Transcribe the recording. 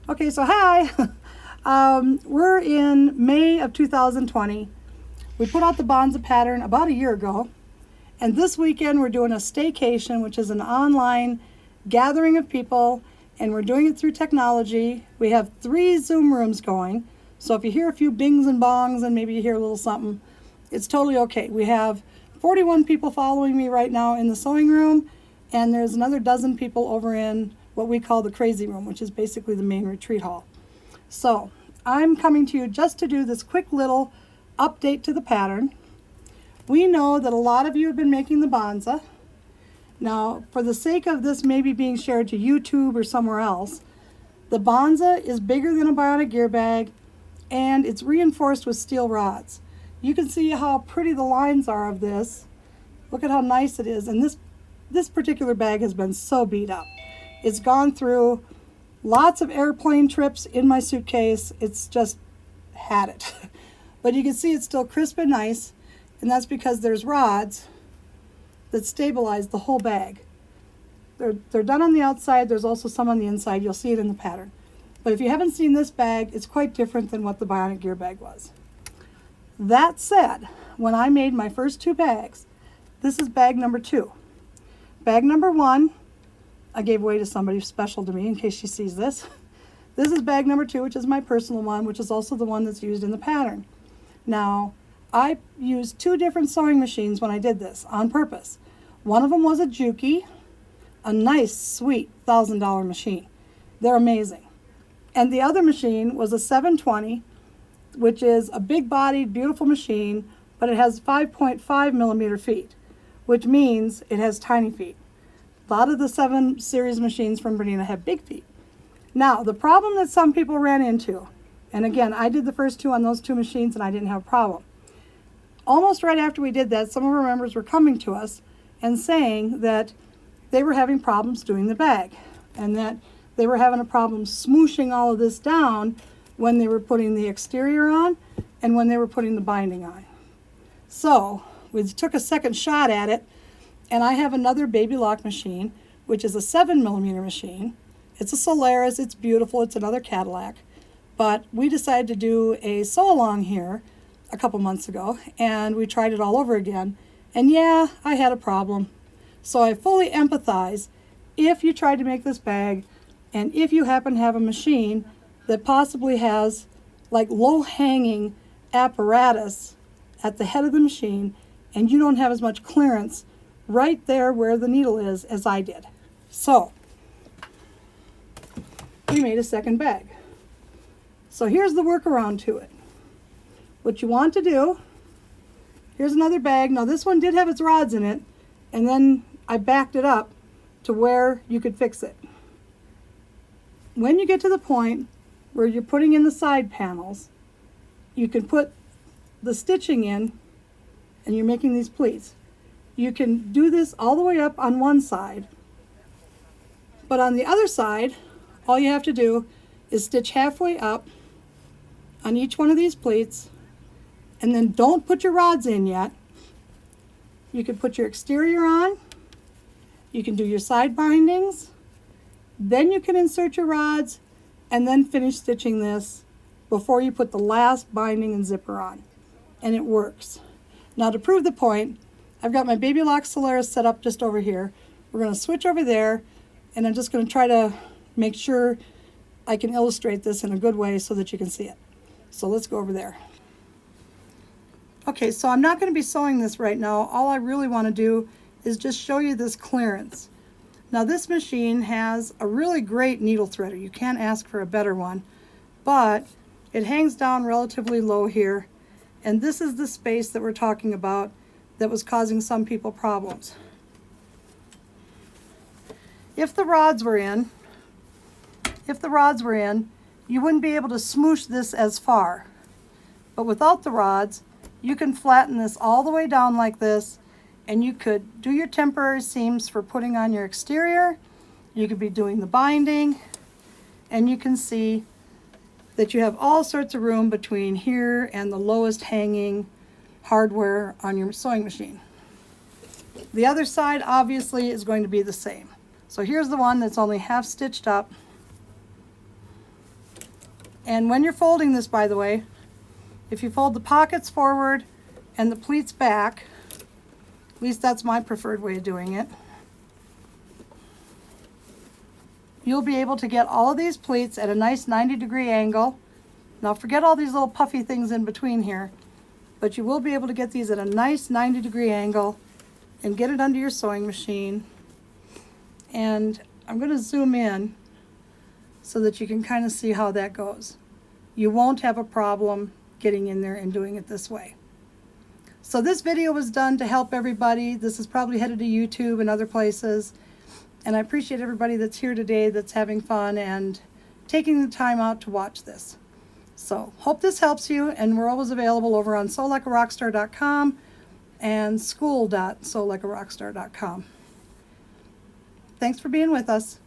Okay, so hi. We're in May of 2020. We put out the Bonza pattern about a year ago. And this weekend we're doing a staycation, which is an online gathering of people. And we're doing it through technology. We have 3 Zoom rooms going. So if you hear a few bings and bongs and maybe you hear a little something, it's totally okay. We have 41 people following me right now in the sewing room. And there's another dozen people over in what we call the crazy room, which is basically the main retreat hall. So I'm coming to you just to do this quick little update to the pattern. We know that a lot of you have been making the Bonza. Now, for the sake of this maybe being shared to YouTube or somewhere else, the Bonza is bigger than a bionic gear bag, and it's reinforced with steel rods. You can see how pretty the lines are of this. Look at how nice it is. And this particular bag has been so beat up. It's gone through lots of airplane trips in my suitcase. It's just had it. But you can see it's still crisp and nice, and that's because there's rods that stabilize the whole bag. They're done on the outside. There's also some on the inside. You'll see it in the pattern. But if you haven't seen this bag, it's quite different than what the bionic gear bag was. That said, when I made my first 2 bags, this is bag number 2. Bag number 1, I gave away to somebody special to me in case she sees this. This is bag number 2, which is my personal one, which is also the one that's used in the pattern. Now, I used 2 different sewing machines when I did this on purpose. One of them was a Juki, a nice, sweet $1,000 machine. They're amazing. And the other machine was a 720, which is a big-bodied, beautiful machine, but it has 5.5 millimeter feet, which means it has tiny feet. A lot of the 7 series machines from Bernina have big feet. Now, the problem that some people ran into, and again, I did the first 2 on those 2 machines and I didn't have a problem. Almost right after we did that, some of our members were coming to us and saying that they were having problems doing the bag and that they were having a problem smooshing all of this down when they were putting the exterior on and when they were putting the binding on. So we took a second shot at it, and I have another Baby Lock machine, which is a 7 millimeter machine. It's a Solaris, it's beautiful, it's another Cadillac. But we decided to do a sew along here a couple months ago, and we tried it all over again. And yeah, I had a problem. So I fully empathize if you tried to make this bag, and if you happen to have a machine that possibly has like low-hanging apparatus at the head of the machine, and you don't have as much clearance right there where the needle is as I did. So we made a second bag. So here's the workaround to it. What you want to do, here's another bag. Now this one did have its rods in it, and then I backed it up to where you could fix it. When you get to the point where you're putting in the side panels, you can put the stitching in, and you're making these pleats. You can do this all the way up on one side, but on the other side, all you have to do is stitch halfway up on each one of these pleats, and then don't put your rods in yet. You can put your exterior on, you can do your side bindings, then you can insert your rods, and then finish stitching this before you put the last binding and zipper on. And it works. Now, to prove the point, I've got my Baby Lock Solaris set up just over here. We're going to switch over there, and I'm just going to try to make sure I can illustrate this in a good way so that you can see it. So let's go over there. Okay, so I'm not going to be sewing this right now. All I really want to do is just show you this clearance. Now, this machine has a really great needle threader. You can't ask for a better one, but it hangs down relatively low here, and this is the space that we're talking about that was causing some people problems. If the rods were in, you wouldn't be able to smoosh this as far. But without the rods, you can flatten this all the way down like this, and you could do your temporary seams for putting on your exterior. You could be doing the binding, and you can see that you have all sorts of room between here and the lowest hanging hardware on your sewing machine. The other side obviously is going to be the same. So here's the one that's only half stitched up. And when you're folding this, by the way, if you fold the pockets forward and the pleats back, at least that's my preferred way of doing it, you'll be able to get all of these pleats at a nice 90-degree angle. Now forget all these little puffy things in between here, but you will be able to get these at a nice 90-degree angle and get it under your sewing machine. And I'm going to zoom in so that you can kind of see how that goes. You won't have a problem getting in there and doing it this way. So this video was done to help everybody. This is probably headed to YouTube and other places. And I appreciate everybody that's here today that's having fun and taking the time out to watch this. So hope this helps you, and we're always available over on sewlikearockstar.com and school.sewlikearockstar.com. Thanks for being with us.